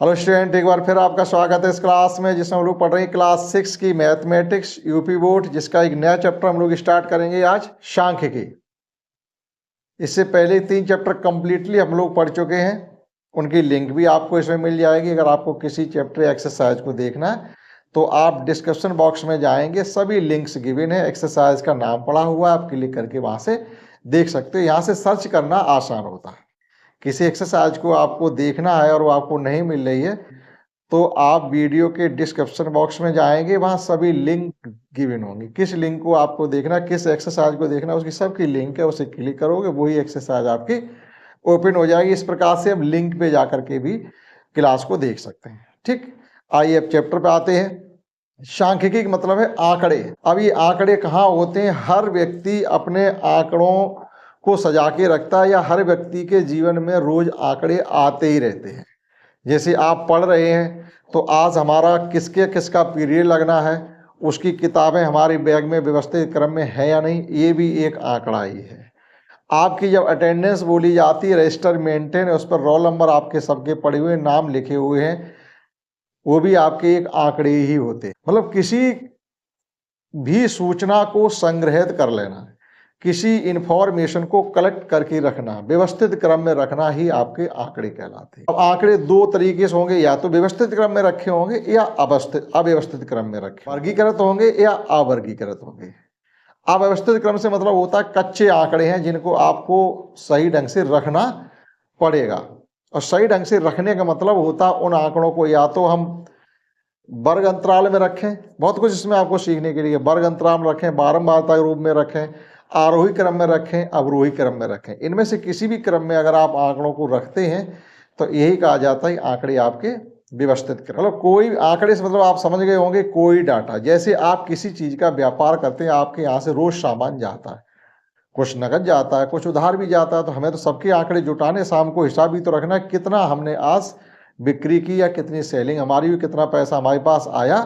Hello student, एक बार फिर आपका स्वागत है इस क्लास में जिसमें हम लोग पढ़ रहे हैं क्लास 6 की मैथमेटिक्स यूपी बोर्ड, जिसका एक नया चैप्टर हम लोग स्टार्ट करेंगे आज, सांख्यिकी। इससे पहले 3 चैप्टर कंप्लीटली हम लोग पढ़ चुके हैं, उनकी लिंक भी आपको इसमें मिल जाएगी। अगर आपको किसी चैप्टर एक्सरसाइज को देखना है तो आप डिस्क्रिप्शन बॉक्स में जाएंगे, सभी लिंक्स गिवन है, एक्सरसाइज का नाम पड़ा हुआ है, आप क्लिक करके वहां से देख सकते हो। यहाँ से सर्च करना आसान होता है। किसी एक्सरसाइज को आपको देखना है और वो आपको नहीं मिल रही है तो आप वीडियो के डिस्क्रिप्शन बॉक्स में जाएंगे, वहां सभी लिंक गिवन होंगे। किस लिंक को आपको देखना, किस एक्सरसाइज को देखना, उसकी सबकी लिंक है, उसे क्लिक करोगे वही एक्सरसाइज आपकी ओपन हो जाएगी। इस प्रकार से हम लिंक पे जाकर के भी क्लास को देख सकते हैं। ठीक, आइए अब चैप्टर पे आते हैं। सांख्यिकी का मतलब है आंकड़े। अब ये आंकड़े कहाँ होते हैं? हर व्यक्ति अपने आंकड़ों को सजा के रखता है, या हर व्यक्ति के जीवन में रोज आंकड़े आते ही रहते हैं। जैसे आप पढ़ रहे हैं तो आज हमारा किसका पीरियड लगना है, उसकी किताबें हमारी बैग में व्यवस्थित क्रम में है या नहीं, ये भी एक आंकड़ा ही है। आपकी जब अटेंडेंस बोली जाती है, रजिस्टर मेंटेन है, उस पर रोल नंबर आपके सबके पड़े हुए, नाम लिखे हुए हैं, वो भी आपके एक आंकड़े ही होते हैं। मतलब किसी भी सूचना को संग्रहित कर लेना, किसी इंफॉर्मेशन को कलेक्ट करके रखना, व्यवस्थित क्रम में रखना ही आपके आंकड़े कहलाते हैं। अब आंकड़े दो तरीके से होंगे, या तो व्यवस्थित क्रम में रखे होंगे या अव्यवस्थित क्रम में रखे, वर्गीकृत होंगे या अवर्गीकृत होंगे। अव्यवस्थित क्रम से मतलब होता है कच्चे आंकड़े हैं जिनको आपको सही ढंग से रखना पड़ेगा। और सही ढंग से रखने का मतलब होता है उन आंकड़ों को या तो हम वर्ग अंतराल में रखें, बहुत कुछ इसमें आपको सीखने के लिए, वर्ग अंतराल में रखें, बारंबारता के रूप में रखें, आरोही क्रम में रखें, अवरोही क्रम में रखें। इनमें से किसी भी क्रम में अगर आप आंकड़ों को रखते हैं तो यही कहा जाता है आंकड़े आपके व्यवस्थित क्रम। मतलब कोई आंकड़े से मतलब आप समझ गए होंगे कोई डाटा। जैसे आप किसी चीज का व्यापार करते हैं, आपके यहाँ से रोज सामान जाता है, कुछ नकद जाता है, कुछ उधार भी जाता है, तो हमें तो सबके आंकड़े जुटाने, शाम को हिसाब भी तो रखना है कितना हमने आज बिक्री की, या कितनी सेलिंग हमारी हुई, कितना पैसा हमारे पास आया,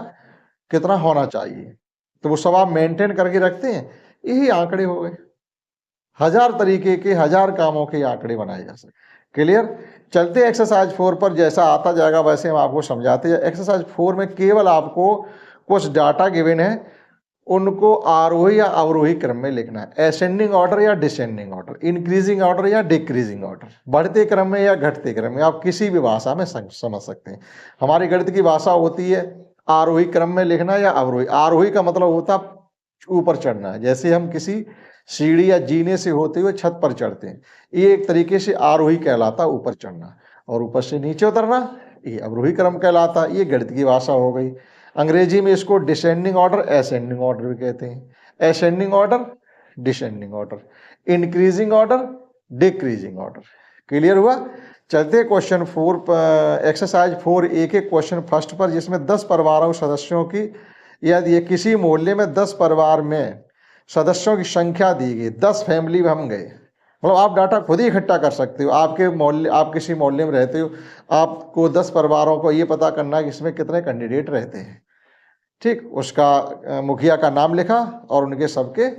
कितना होना चाहिए, तो वो सब आप मेंटेन करके रखते हैं। यही आंकड़े हो गए। 1000 तरीके के 1000 कामों के आंकड़े बनाए जा सकते। क्लियर? चलते एक्सरसाइज 4 पर, जैसा आता जाएगा वैसे हम आपको समझाते हैं। एक्सरसाइज 4 में केवल आपको कुछ डाटा गिवन है, उनको आरोही या अवरोही क्रम में लिखना है। असेंडिंग ऑर्डर या डिसेंडिंग ऑर्डर, इंक्रीजिंग ऑर्डर या डिक्रीजिंग ऑर्डर, बढ़ते क्रम में या घटते क्रम में, आप किसी भी भाषा में समझ सकते हैं। हमारी गणित की भाषा होती है आरोही क्रम में लिखना या अवरोही। आरोही का मतलब होता ऊपर चढ़ना है, जैसे हम किसी सीढ़ी या जीने से होते हुए छत पर चढ़ते हैं, ये एक तरीके से आरोही कहलाता, ऊपर चढ़ना। और ऊपर से नीचे उतरना ये अवरोही क्रम कहलाता। ये गणित की भाषा हो गई। अंग्रेजी में इसको डिसेंडिंग ऑर्डर, असेंडिंग ऑर्डर भी कहते हैं। Ascending order, descending order, increasing order, decreasing order. Clear हुआ? चलते क्वेश्चन 4 एक्सरसाइज 4 एक क्वेश्चन फर्स्ट पर, जिसमें 10 परिवारों सदस्यों की, यदि किसी मोहल्ले में 10 परिवार में सदस्यों की संख्या दी गई, 10 फैमिली में हम गए। मतलब आप डाटा खुद ही इकट्ठा कर सकते हो। आपके मोहल्ले, आप किसी मोहल्ले में रहते हो, आपको 10 परिवारों को ये पता करना है कि इसमें कितने कैंडिडेट रहते हैं। ठीक, उसका मुखिया का नाम लिखा और उनके सबके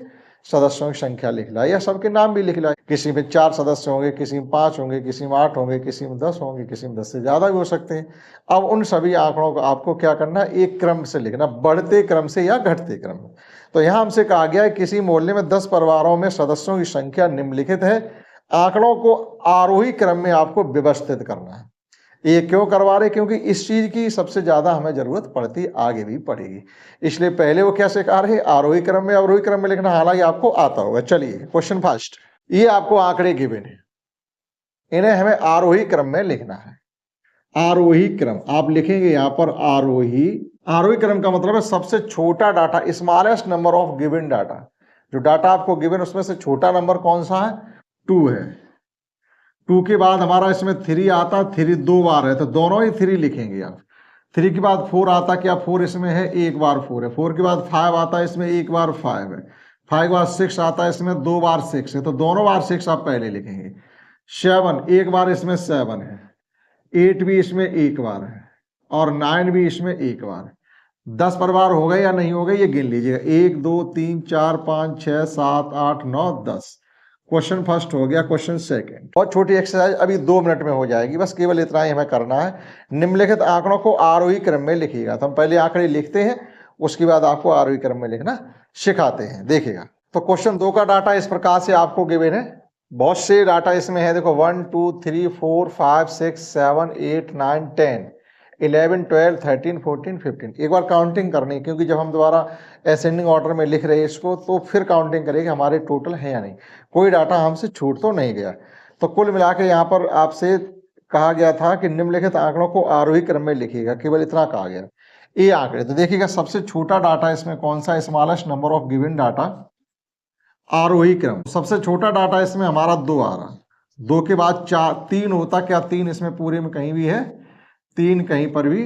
सदस्यों की संख्या लिख ला, या सबके नाम भी लिख ला। किसी में 4 सदस्य होंगे, किसी में 5 होंगे, किसी में 8 होंगे, किसी में 10 होंगे, किसी में 10 से ज़्यादा भी हो सकते हैं। अब उन सभी आंकड़ों को आपको क्या करना है, एक क्रम से लिखना, बढ़ते क्रम से या घटते क्रम में। तो यहाँ हमसे कहा गया है किसी मोहल्ले में 10 परिवारों में सदस्यों की संख्या निम्नलिखित है, आंकड़ों को आरोही क्रम में आपको व्यवस्थित करना है। ये क्यों करवा रहे? क्योंकि इस चीज की सबसे ज्यादा हमें जरूरत पड़ती, आगे भी पड़ेगी, इसलिए पहले वो क्या सिखा रहे हैं, आरोही क्रम में अवरोही क्रम में लिखना। हालांकि आपको आता होगा। चलिए क्वेश्चन फर्स्ट, ये आपको आंकड़े गिवन है, इन्हें हमें आरोही क्रम में लिखना है। आरोही क्रम आप लिखेंगे यहाँ पर आरोही। आरोही क्रम का मतलब है सबसे छोटा data, smallest number of given data. जो डाटा आपको गिवन उसमें से छोटा नंबर कौन सा है? 2 है। 2 के बाद हमारा इसमें 3 आता, 3 2 बार है तो दोनों ही 3 लिखेंगे आप। 3 के बाद 4 आता, क्या 4 इसमें है? एक बार 4 है। 4 के बाद 5 आता है, इसमें एक बार 5 है। 5 के बाद 6 आता है, इसमें 2 बार 6 है, तो दोनों बार 6 आप पहले लिखेंगे। 7 एक बार इसमें 7 है। 8 भी इसमें एक बार है, और 9 भी इसमें एक बार है। 10 परिवार हो गए या नहीं हो गए ये गिन लीजिएगा। 1 2 3 4 5 6 7 8 9 10। क्वेश्चन फर्स्ट हो गया, क्वेश्चन सेकंड। बहुत छोटी एक्सरसाइज, अभी 2 मिनट में हो जाएगी, बस केवल इतना ही हमें करना है। निम्नलिखित आंकड़ों को आरोही क्रम में लिखिएगा। तो हम पहले आंकड़े लिखते हैं, उसके बाद आपको आरोही क्रम में लिखना सिखाते हैं। देखिएगा, तो क्वेश्चन 2 का डाटा इस प्रकार से आपको गिवन है। बहुत से डाटा इसमें है, देखो 1 2 3 4 5 6 7 8 9 10 11 12 13 14 15। एक बार काउंटिंग करनी, क्योंकि जब हम दोबारा असेंडिंग ऑर्डर में लिख रहे हैं इसको, तो फिर काउंटिंग करेंगे हमारे टोटल है या नहीं, कोई डाटा हमसे छूट तो नहीं गया। तो कुल मिला के यहाँ पर आपसे कहा गया था कि निम्नलिखित आंकड़ों को आरोही क्रम में लिखिएगा, केवल इतना कहा गया। ये आंकड़े, तो देखिएगा सबसे छोटा डाटा इसमें कौन सा, smallest number of given data, आरोही क्रम। सबसे छोटा डाटा इसमें हमारा 2 आ रहा, 2 के बाद 4 3 होता, क्या 3 इसमें पूरे में कहीं भी है? 3 कहीं पर भी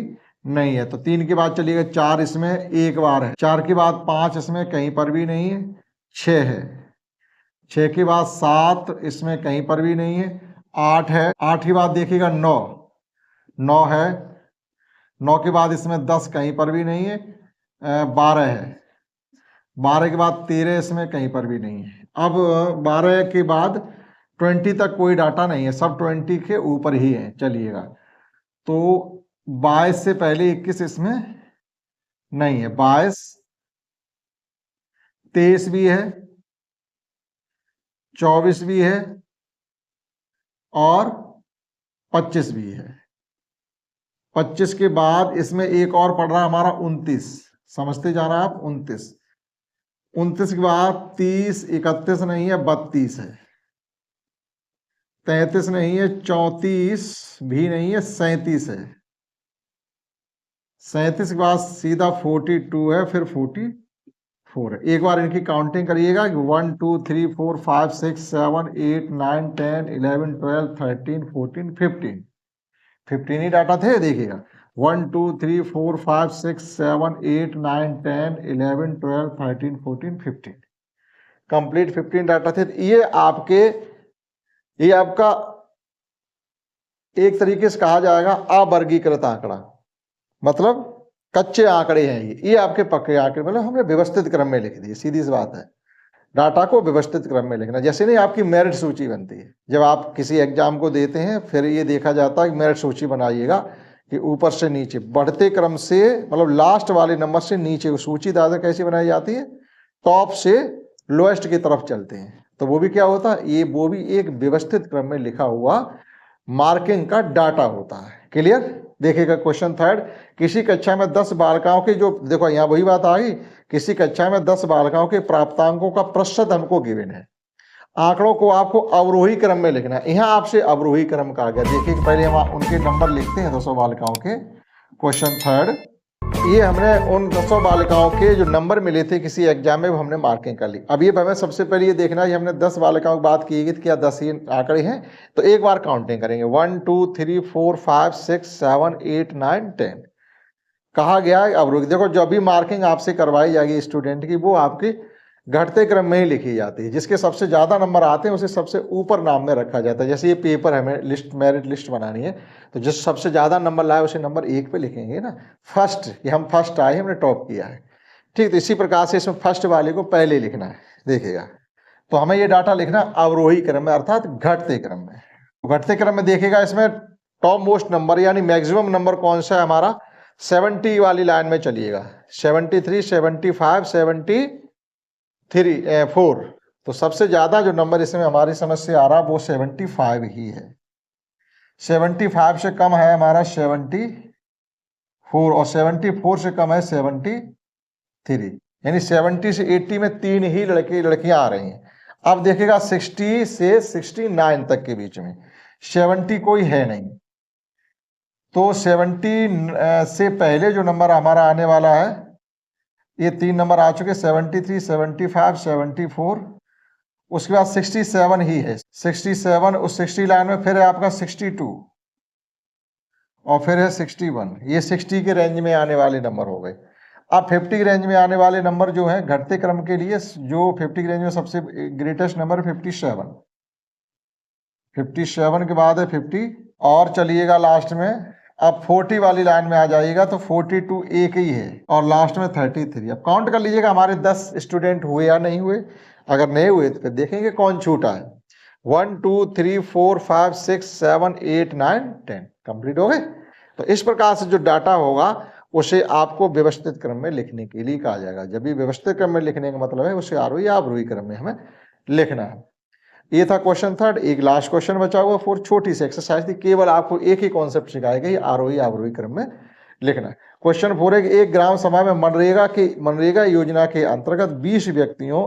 नहीं है। तो 3 के बाद चलिएगा 4 इसमें एक बार है, 4 के बाद 5 इसमें कहीं पर भी नहीं है, 6 है, 6 के बाद 7 इसमें कहीं पर भी नहीं है, 8 है, 8 के बाद देखिएगा 9 है, 9 के बाद इसमें 10 कहीं पर भी नहीं है, 12 है, 12 के बाद 13 इसमें कहीं पर भी नहीं है। अब 12 के बाद 20 तक कोई डाटा नहीं है, सब 20 के ऊपर ही है। चलिएगा, तो 22 से पहले 21 इसमें नहीं है, 22, 23 भी है, 24 भी है और 25 भी है। 25 के बाद इसमें एक और पड़ रहा है हमारा 29, समझते जाना आप, 29 के बाद 30, 31 नहीं है, 32 है, 33 नहीं है, 34 भी नहीं है, 37 है, 37 के बाद सीधा 42 है, फिर 44 है। एक बार इनकी काउंटिंग करिएगा, 1 2 3 4 5 6 7 8 9 10 11 12 13 14 15 ही डाटा थे। देखिएगा 1 2 3 4 5 6 7 8 9 10 11 12 13 14 15 कंप्लीट 15 डाटा थे। ये आपका एक तरीके से कहा जाएगा अवर्गीकृत आंकड़ा, मतलब कच्चे आंकड़े हैं ये आपके पक्के आंकड़े, मतलब हमने व्यवस्थित क्रम में लिख दिए। सीधी सी बात है, डाटा को व्यवस्थित क्रम में लिखना। जैसे नहीं आपकी मेरिट सूची बनती है, जब आप किसी एग्जाम को देते हैं, फिर ये देखा जाता है कि मेरिट सूची बनाइएगा कि ऊपर से नीचे बढ़ते क्रम से, मतलब लास्ट वाले नंबर से नीचे सूची दादा कैसे बनाई जाती है, टॉप से लोएस्ट की तरफ चलते हैं। तो वो भी क्या होता है, वो भी एक व्यवस्थित क्रम में लिखा हुआ मार्किंग का डाटा होता है। क्लियर? देखिएगा क्वेश्चन थर्ड, किसी कक्षा में 10 बालिकाओं के, जो देखो यहाँ वही बात आ गई, किसी कक्षा में 10 बालिकाओं के प्राप्तांकों का प्रतिशत हमको गिवन है। आंकड़ों को आपको अवरोही क्रम में लिखना है। यहाँ आपसे अवरोही क्रम कहा गया। देखिए कि पहले हम उनके नंबर लिखते हैं 200 बालिकाओं के। क्वेश्चन थर्ड, ये हमने उन 200 बालिकाओं के जो नंबर मिले थे किसी एग्जाम में, वो हमने मार्किंग कर ली। अब ये हमें सबसे पहले ये देखना है, हमने 10 बालिकाओं की बात की गई थी, क्या 10 ही आंकड़े हैं? तो एक बार काउंटिंग करेंगे, 1 2 3 4 5 6 7 8 9 10। कहा गया है अब देखो, जो भी मार्किंग आपसे करवाई जाएगी स्टूडेंट की, वो आपकी घटते क्रम में ही लिखी जाती है। जिसके सबसे ज्यादा नंबर आते हैं उसे सबसे ऊपर नाम में रखा जाता है। जैसे ये पेपर हमें लिस्ट, मेरिट लिस्ट बनानी है, तो जिस सबसे ज्यादा नंबर लाए उसे नंबर 1 पे लिखेंगे ना, फर्स्ट, ये हम फर्स्ट आए, हमने टॉप किया है, ठीक। तो इसी प्रकार से इसमें फर्स्ट वाले को पहले लिखना है। देखिएगा, तो हमें ये डाटा लिखना अवरोही क्रम में, अर्थात घटते क्रम में। घटते क्रम में देखिएगा, इसमें टॉप मोस्ट नंबर यानी मैक्सिमम नंबर कौन सा है हमारा, 70 वाली लाइन में चलिएगा, 73 75 74। तो सबसे ज्यादा जो नंबर इसमें हमारी समझ से आ रहा वो 75 ही है। 75 से कम है हमारा 74, और 74 से कम है 73, यानी 70 से 80 में 3 ही लड़के लड़कियां आ रही हैं। अब देखिएगा 60 से 69 तक के बीच में 70 कोई है नहीं, तो 70 से पहले जो नंबर हमारा आने वाला है, ये 3 नंबर आ चुके, 73 75 74, उसके बाद 67 ही है। 67, उस 60 लाइन में फिर है आपका 62 और फिर है 61। ये 60 के रेंज में आने वाले नंबर हो गए। अब 50 के रेंज में आने वाले नंबर जो है घटते क्रम के लिए, जो 50 के रेंज में सबसे ग्रेटेस्ट नंबर 57। 57 के बाद है 50, और चलिएगा लास्ट में अब 40 वाली लाइन में आ जाइएगा, तो 42 एक ही है, और लास्ट में 33। अब काउंट कर लीजिएगा हमारे 10 स्टूडेंट हुए या नहीं हुए। अगर नहीं हुए तो फिर देखेंगे कौन छूटा है। 1 2 3 4 5 6 7 8 9 10 कंप्लीट हो गए। तो इस प्रकार से जो डाटा होगा उसे आपको व्यवस्थित क्रम में लिखने के लिए कहा जाएगा। जब भी व्यवस्थित क्रम में लिखने का मतलब है उसे आरोही या अवरोही क्रम में हमें लिखना है। ये था क्वेश्चन थर्ड। एक लास्ट क्वेश्चन बचा हुआ फोर्थ, छोटी सी एक्सरसाइज थी, केवल आपको एक ही कॉन्सेप्ट सिखाया गया, आरोही अवरोही क्रम में लिखना है। क्वेश्चन फोर है कि एक ग्राम सभा में मनरेगा योजना के अंतर्गत 20 व्यक्तियों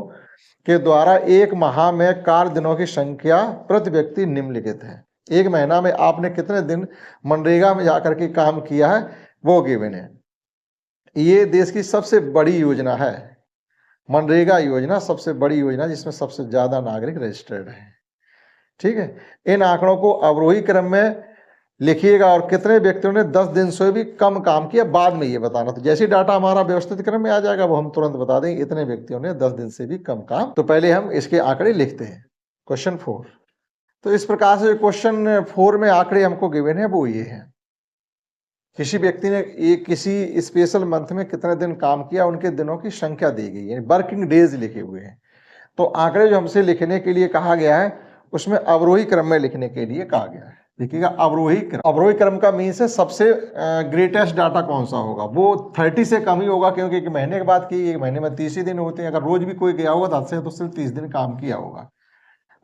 के द्वारा एक माह में कार्य दिनों की संख्या प्रति व्यक्ति निम्नलिखित है। एक महीना में आपने कितने दिन मनरेगा में जाकर के काम किया है वो गिवन है। ये देश की सबसे बड़ी योजना है, मनरेगा योजना सबसे बड़ी योजना जिसमें सबसे ज्यादा नागरिक रजिस्टर्ड है। ठीक है, इन आंकड़ों को अवरोही क्रम में लिखिएगा और कितने व्यक्तियों ने 10 दिन से भी कम काम किया बाद में ये बताना। तो जैसे डाटा हमारा व्यवस्थित क्रम में आ जाएगा वो हम तुरंत बता देंगे इतने व्यक्तियों ने 10 दिन से भी कम काम। तो पहले हम इसके आंकड़े लिखते हैं। क्वेश्चन 4, तो इस प्रकार से क्वेश्चन 4 में आंकड़े हमको गिवन है वो ये है, किसी व्यक्ति ने एक किसी स्पेशल मंथ में कितने दिन काम किया उनके दिनों की संख्या दी गई है, वर्किंग डेज लिखे हुए हैं। तो आंकड़े जो हमसे लिखने के लिए कहा गया है उसमें अवरोही क्रम में लिखने के लिए कहा गया है। देखिएगा अवरोही क्रम का मीन्स है सबसे ग्रेटेस्ट डाटा कौन सा होगा, वो 30 से कम ही होगा, क्योंकि एक महीने के बाद की, एक महीने में 30 ही दिन होते हैं। अगर रोज भी कोई गया होगा तो तो सिर्फ 30 दिन काम किया होगा।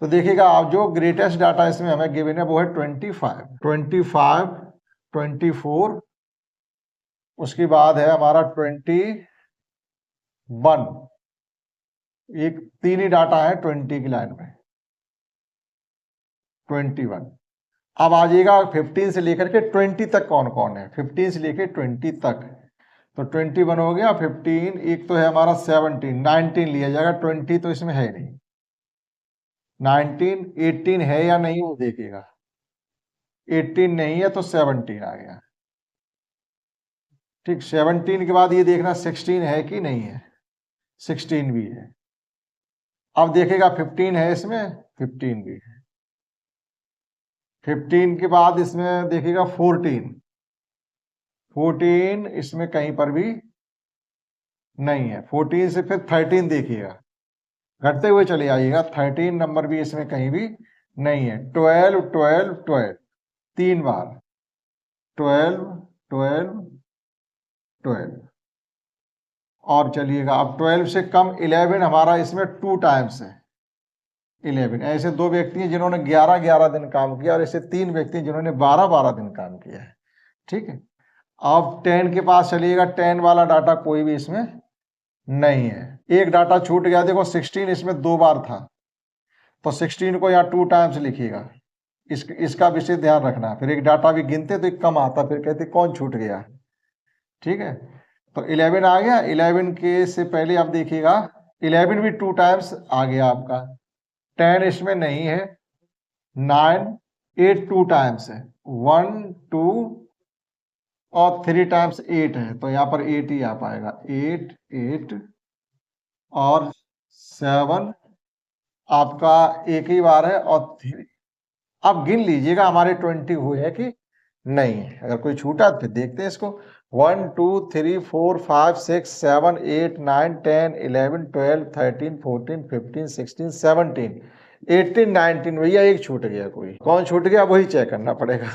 तो देखिएगा आप जो ग्रेटेस्ट डाटा इसमें हमें गिवन है वो है 25, 24, उसके बाद है हमारा 21, एक 3 ही डाटा है 20 की लाइन में 21। अब आ जाएगा 15 से लेकर के 20 तक कौन कौन है, 15 से लेकर 20 तक। तो 21 हो गया, 15, एक तो है हमारा 17, 19 लिया जाएगा, 20 तो इसमें है नहीं, 19, 18 है या नहीं वो देखिएगा, 18 नहीं है तो 17 आ गया। ठीक, 17 के बाद ये देखना 16 है कि नहीं है, 16 भी है। अब देखेगा 15 है इसमें, 15 भी है। 15 के बाद इसमें देखिएगा 14 इसमें कहीं पर भी नहीं है। 14 से फिर 13 देखिएगा, घटते हुए चले आइएगा, 13 नंबर भी इसमें कहीं भी नहीं है। 12, 12, 12 3 बार, 12, 12, 12 और चलिएगा। अब 12 से कम 11 हमारा इसमें 2 टाइम्स है, 11। ऐसे 2 व्यक्ति हैं जिन्होंने 11-11 दिन काम किया और ऐसे 3 व्यक्ति हैं जिन्होंने 12-12 दिन काम किया है। ठीक है, अब 10 के पास चलिएगा, 10 वाला डाटा कोई भी इसमें नहीं है। एक डाटा छूट गया, देखो 16 इसमें 2 बार था, तो 16 को यहाँ 2 टाइम्स लिखिएगा, इसका विशेष ध्यान रखना। फिर एक डाटा भी गिनते तो एक कम आता, फिर कहते कौन छूट गया। ठीक है, तो 11 आ गया। 11 के से पहले आप देखिएगा 11 भी 2 टाइम्स आ गया आपका, 10 इसमें नहीं है, 9, 8 2 टाइम्स है, 1, 2 और 3 टाइम्स 8 है, तो यहाँ पर 8 ही आ पाएगा, 8, 8 और 7 आपका एक ही बार है और 3। अब गिन लीजिएगा हमारे 20 हुए हैं कि नहीं। अगर कोई छूटा तो फिर देखते हैं इसको। 1 2 3 4 5 6 7 8 9 10 11 12 13 14 15 16 17 18 19, भैया एक छूट गया। कोई कौन छूट गया वही चेक करना पड़ेगा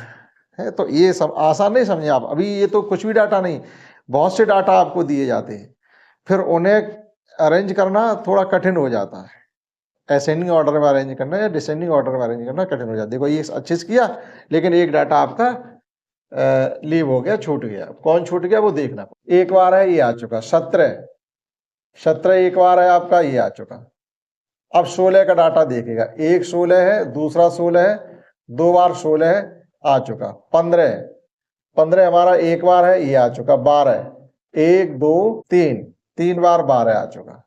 है। तो ये सब आसान नहीं समझे आप, अभी ये तो कुछ भी डाटा नहीं, बहुत से डाटा आपको दिए जाते हैं, फिर उन्हें अरेंज करना थोड़ा कठिन हो जाता है। असेंडिंग ऑर्डर में अरेंज करना या डिसेंडिंग ऑर्डर में अरेंज करना कठिन हो जाता है। देखो ये अच्छे से किया, लेकिन एक डाटा आपका लीव हो गया, छूट गया। कौन छूट गया वो देखना। एक बार है ये आ चुका 17 एक बार है आपका ये आ चुका। अब 16 का डाटा देखेगा, एक 16 है, दूसरा 16 है, 2 बार 16 है आ चुका। 15 हमारा एक बार है ये आ चुका। 12 1 2 3 बार 12 आ चुका।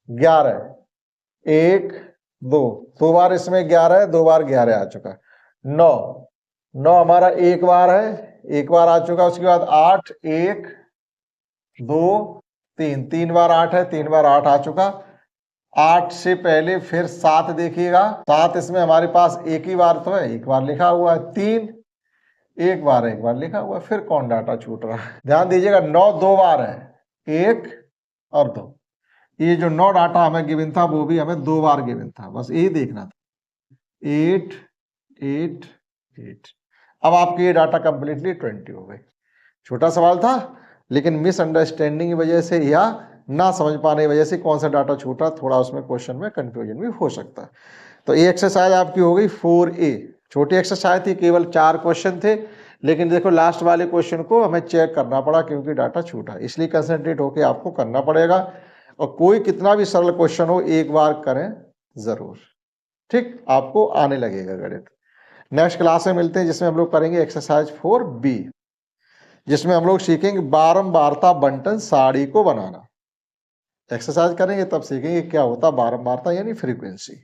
11 1 2 बार इसमें 11 है, 2 बार 11 आ चुका। 9 हमारा एक बार है, एक बार आ चुका। उसके बाद 8 1 2 3 बार 8 है, 3 बार 8 आ चुका। 8 से पहले फिर 7 देखिएगा, 7 इसमें हमारे पास एक ही बार तो है, एक बार लिखा हुआ है। 3 एक बार लिखा हुआ है। फिर कौन डाटा छूट रहा है, ध्यान दीजिएगा। 9 2 बार है, 1 और 2। ये जो 9 डाटा हमें गिवन था वो भी हमें 2 बार गिवन था, बस यही देखना था। 8 8 8। अब आपकी ये डाटा कंप्लीटली 20 हो गई। छोटा सवाल था, लेकिन मिसअंडरस्टैंडिंग की वजह से या ना समझ पाने की वजह से कौन सा डाटा छूटा, थोड़ा उसमें क्वेश्चन में कंफ्यूजन भी हो सकता है। तो ये एक्सरसाइज आपकी हो गई 4A। छोटी एक्सरसाइज थी, केवल 4 क्वेश्चन थे, लेकिन देखो लास्ट वाले क्वेश्चन को हमें चेक करना पड़ा क्योंकि डाटा छूटा, इसलिए कंसंट्रेट होकर आपको करना पड़ेगा। और कोई कितना भी सरल क्वेश्चन हो एक बार करें जरूर, ठीक, आपको आने लगेगा गणित। नेक्स्ट क्लास में मिलते हैं जिसमें हम लोग करेंगे एक्सरसाइज 4B, जिसमें हम लोग सीखेंगे बारंबारता बंटन साड़ी को बनाना। एक्सरसाइज करेंगे तब सीखेंगे क्या होता बारंबारता यानी फ्रीक्वेंसी।